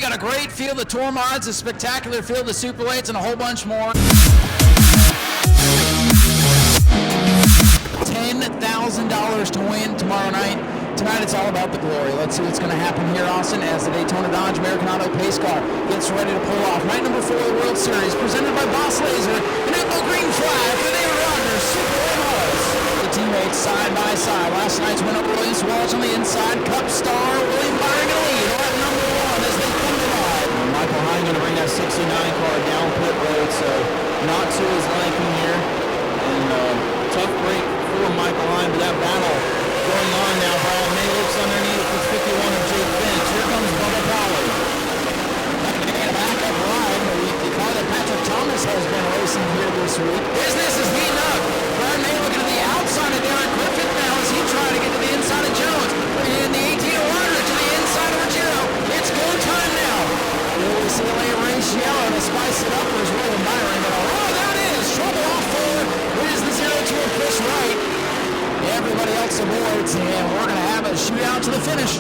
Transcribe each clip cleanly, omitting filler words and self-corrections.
got a great field of tour mods, a spectacular field of super weights, and a whole bunch more. $10,000 to win tomorrow night. Tonight it's all about the glory. Let's see what's going to happen here, Austin, as the Daytona Dodge American Auto Pace Car gets ready to pull off. Night number 4 of the World Series, presented by Boss Laser, an Apple Green Flag for David Rogers, Super Amos. The teammates side by side. Last night's winner, Williams Walsh on the inside. Cup star, William Byron going to lead. Lap number 1 as they come to ride. Michael Hine going to bring that 69 car down pit road, so not to his liking here. And tough break for Michael Hine, but that battle going on now. Brian May looks underneath with 51 of Jake Finch. Here comes Bubba Pollard. Back up ride. The car that Patrick Thomas has been racing here this week. Business is heating up. Brian May looking to the outside of Derek Griffith now as he tries to get to the inside of Jones. And the 18 of Roderick to the inside of Ruggiero. It's go time now. We'll see a late race yellow to spice it up. There's William Byron. Oh, that is trouble off forward. Here's the 0 to a push right. Everybody else aboards, and we're going to have a shootout to the finish.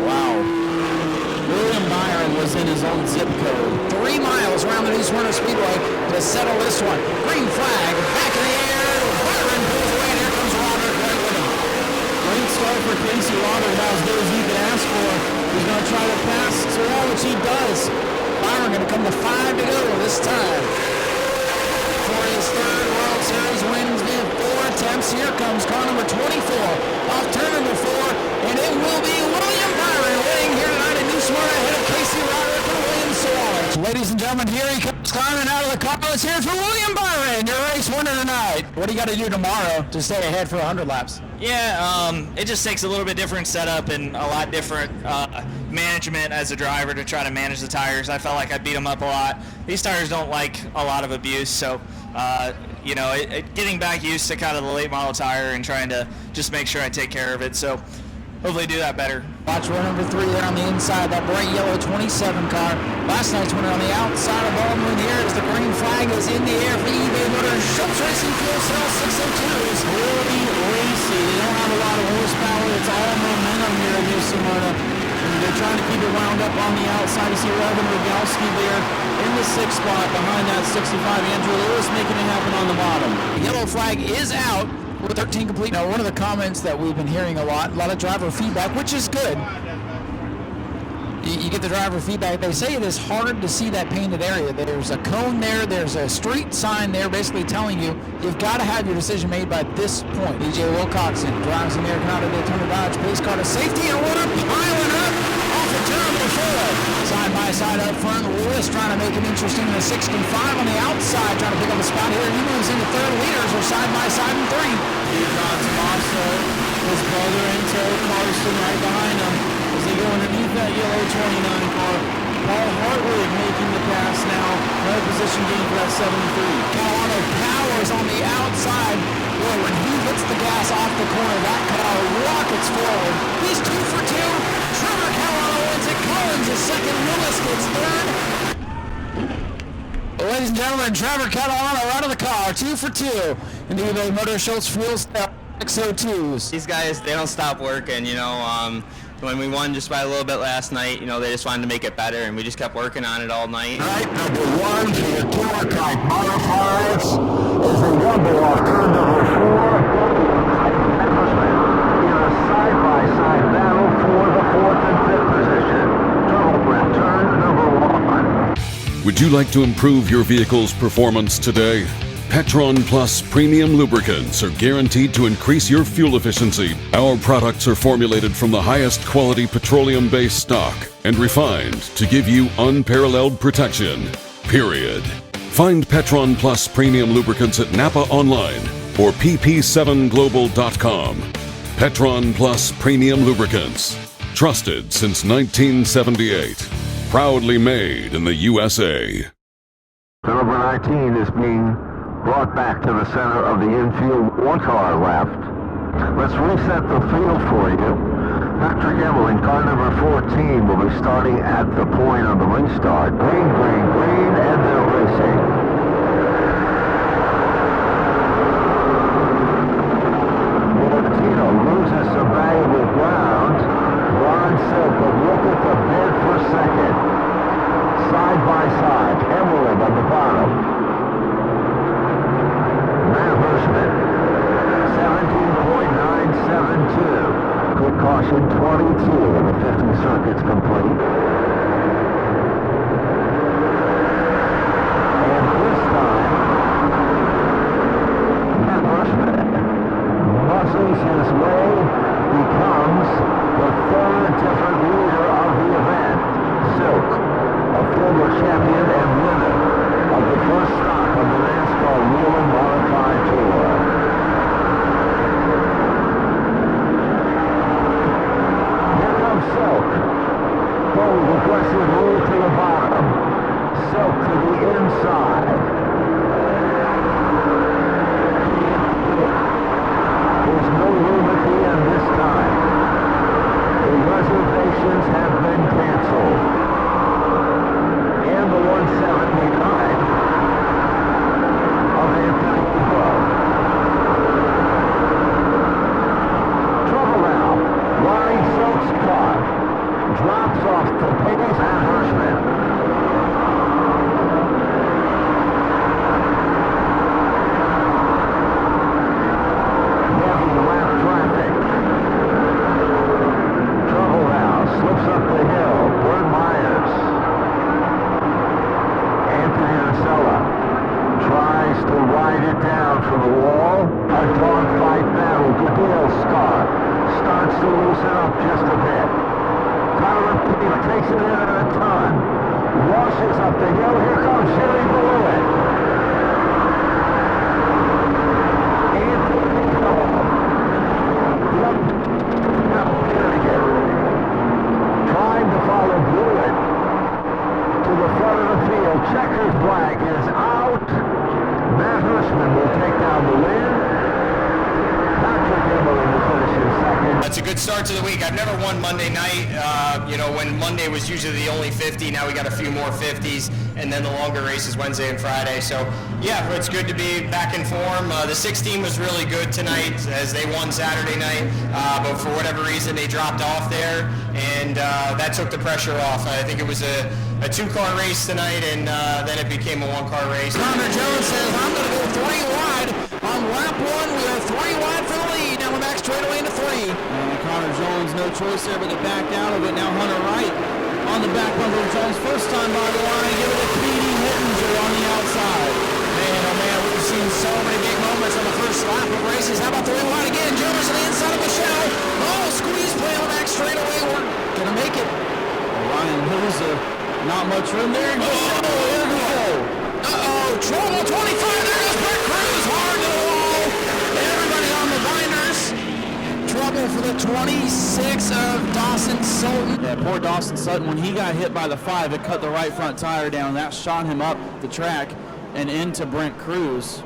Wow. William Byron was in his own zip code. 3 miles around the New Smyrna Speedway to settle this one. Green flag, back in the air. Byron pulls away, and here comes Roderick right with him. Great start for Casey Roderick, about as good as you could ask for. He's going to try to pass Sorrell, which he does. Byron going to come to 5 to go this time. For his 3rd World Series wins in 4 attempts. Here comes car number 24 off turn number 4, and it will be William Byron winning here tonight in New Smyrna ahead of Casey Roderick and William Sorrell. Ladies and gentlemen, here he comes climbing out of the car. Let's hear it for William Byron, your race winner tonight. What do you got to do tomorrow to stay ahead for 100 laps? Yeah, it just takes a little bit different setup and a lot different management as a driver to try to manage the tires. I felt like I beat them up a lot. These tires don't like a lot of abuse, so you know, getting back used to kind of the late model tire and trying to just make sure I take care of it. So hopefully do that better. Watch row number 3 there on the inside, that bright yellow 27 car. Last night's winner on the outside of Baldwin here as the green flag is in the air for eBay Motors. Schultz Racing Fuel Cell 602s. Really racy. They don't have a lot of horsepower. It's all momentum here in New Smyrna. And they're trying to keep it wound up on the outside. You see Robin Rogalski there in the 6th spot behind that 65. Andrew Lewis making it happen on the bottom. The yellow flag is out with 13 complete. Now, one of the comments that we've been hearing a lot of driver feedback, which is good. You get the driver feedback. They say it is hard to see that painted area. There's a cone there. There's a street sign there basically telling you you've got to have your decision made by this point. DJ Wilcoxon drives the American Auto Daytona Dodge Pace Car to safety, and Warner piling up off of turn number 4. Side by side up front, Lewis trying to make it interesting in the 65 on the outside, trying to pick up a spot here. He moves into 3rd. Leaders are side by side in 3. Here's John Tomaso, his brother in tow, Carson right behind him as they go underneath that yellow 29 car. Paul Hartwig making the pass now. No position gain for that 73. Carolina powers on the outside. Boy, when he hits the gas off the corner, that car rockets forward. He's 2 for 2. Trevor Carolina wins it. Collins is 2nd. Lewis gets 3rd. Ladies and gentlemen, Trevor Catalano out of the car, 2 for 2 in the eBay Motor Schultz Fuel Cell 602s. These guys, they don't stop working, you know. When we won just by a little bit last night, you know, they just wanted to make it better, and we just kept working on it all night. Night number 1 for the Tuebok type modifieds is the rumble off turn number 4. In a side-by-side battle for the 4th and 5th position. Turbograph turn number 1. Would you like to improve your vehicle's performance today? PETRON Plus premium lubricants are guaranteed to increase your fuel efficiency. Our products are formulated from the highest quality petroleum-based stock and refined to give you unparalleled protection, period. Find PETRON Plus premium lubricants at Napa online or pp7global.com. PETRON Plus premium lubricants. Trusted since 1978. Proudly made in the USA. Number 19 is being brought back to the center of the infield. 1 car left. Let's reset the field for you. Patrick Emeling, car number 14, will be starting at the point on the restart. Green, green, green, and they're racing. Martino loses some valuable ground. Ron said, but look at the bench position 22 of the 50 circuits complete. And this time, Matt Rushman muscles his way, becomes the third different leader of the event. Silk, a former champion and winner of the first stop of the NASCAR Walentynski Tour. Here comes Silk. Bold, aggressive move to the bottom. Silk to the inside. There's no room at the end this time. The reservations have been canceled. And the 179 of Anthony Tuebok. Trouble now. Larry Silk's car drops off to Peggy's and Hirschman. Heavy lap traffic. Trouble now. Slips up the hill. Bert Myers. Anthony Arcella tries to ride it down from the wall. A dogfight battle. Goodell's car starts to loosen up just a bit. Conor takes it in at a ton. Washes up the hill. Here comes Jerry Beluit. Anthony trying to follow Beluit to the front of the field. Checkered flag is out. Matt Hirschman will take down the win. Patrick Emmerling will finish in second. That's a good start to the week. I've never won Monday night. When Monday was usually the only 50, now we got a few more 50s, and then the longer races Wednesday and Friday. So, yeah, it's good to be back in form. The 16 was really good tonight as they won Saturday night, but for whatever reason they dropped off there, and that took the pressure off. I think it was a two-car race tonight, and then it became a one-car race. Connor Jones says, I'm going to go 3 wide. On lap 1, we are 3 wide for the lead. Now we're back straight away into 3. And Connor Jones, no choice there but to back out of it. Now Hunter Wright on the back bumper of Jones. First time by the line, give it a Petey Hittinger on the outside. Man, oh man, we've seen so many big moments on the first lap of races. How about the 3 wide again? Jones on the inside of Michelle. Oh, squeeze play on the back straight away. We're going to make it. Ryan Hills, not much room there. Michelle, there we go. Uh-oh, trouble 25. There goes Brett Cruz, hard to the wall. Everybody on the binders. Trouble for the 26 of Dawson Sultan. Yeah, poor Dawson Sutton, when he got hit by the 5, it cut the right front tire down. That shot him up the track and into Brent Cruz.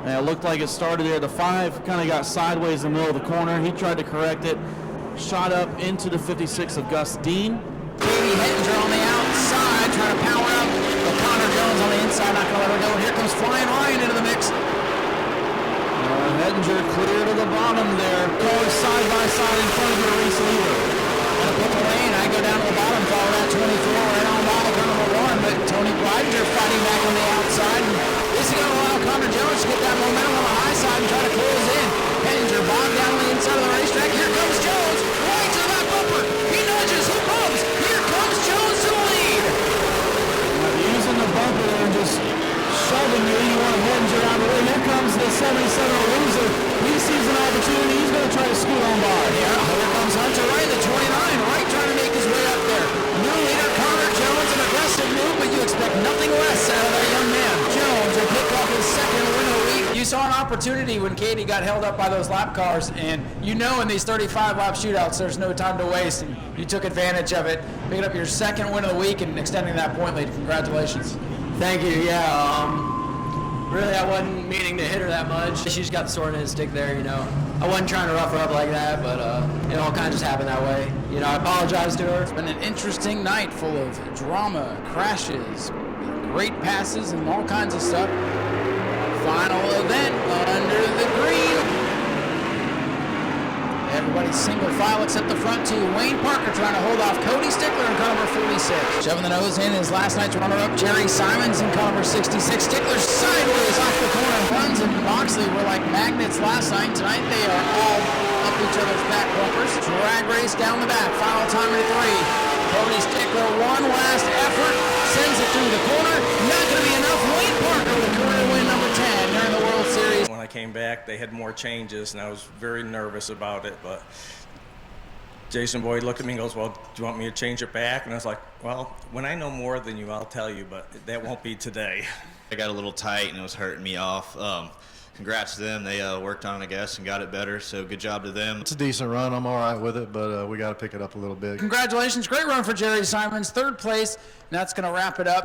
And it looked like it started there. The 5 kind of got sideways in the middle of the corner. He tried to correct it. Shot up into the 56 of Gus Dean. Katie Hettinger on the outside, trying to power up. But Connor Jones on the inside, not going to let her go. And here comes Flying Ryan into the mix. Hettinger clear to the bottom there. Cars side by side in front of your race leader. Gonna put the lane. I go down to the bottom, follow that 24 right on by car number 1. But Tony Breidinger fighting back on the outside. And this is going to allow Connor Jones to get that momentum on the high side and try to close in. Hettinger bogged down on the inside of the racetrack. Here comes Jones. Right to the back bumper. He nudges. He bumps. Here comes Jones to the lead. Using the bumper there and just shoving you. You want to Hettinger out of the way. Here comes the 77 loser. He sees an opportunity. He's going to try to scoot on by. Yeah, here comes Hunter Wright, the 29. Wright trying to make his way up there. New leader, Connor Jones, an aggressive move, but you expect nothing less out of that young man. Jones will pick up his second win of the week. You saw an opportunity when Katie got held up by those lap cars, and you know in these 35-lap shootouts there's no time to waste, and you took advantage of it, picking up your second win of the week and extending that point lead. Congratulations. Thank you. Yeah, really, I wasn't meaning to hit her that much. She just got the sword in his stick there, you know. I wasn't trying to rough her up like that, but it all kind of just happened that way. You know, I apologize to her. It's been an interesting night full of drama, crashes, great passes, and all kinds of stuff. Final event under the green. Everybody's single file except the front two. Wayne Parker trying to hold off Cody Stickler in car number 46. Shoving the nose in is last night's runner-up Jerry Simons in car number 66. Stickler sideways off the corner. Runs and Moxley were like magnets last night. Tonight they are all up each other's back bumpers. Drag race down the back. Final time in 3. Cody Stickler, one last effort, sends it through the corner. Not going to be enough. Wayne Parker with career win number 10 during the World Series. When I came back, they had more changes, and I was very nervous about it, but Jason Boyd looked at me and goes, well, do you want me to change it back? And I was like, well, when I know more than you, I'll tell you, but that won't be today. I got a little tight and it was hurting me off. Congrats to them. They worked on it, I guess, and got it better, so good job to them. It's a decent run. I'm all right with it, but we got to pick it up a little bit. Congratulations. Great run for Jerry Simons. 3rd place, and that's going to wrap it up.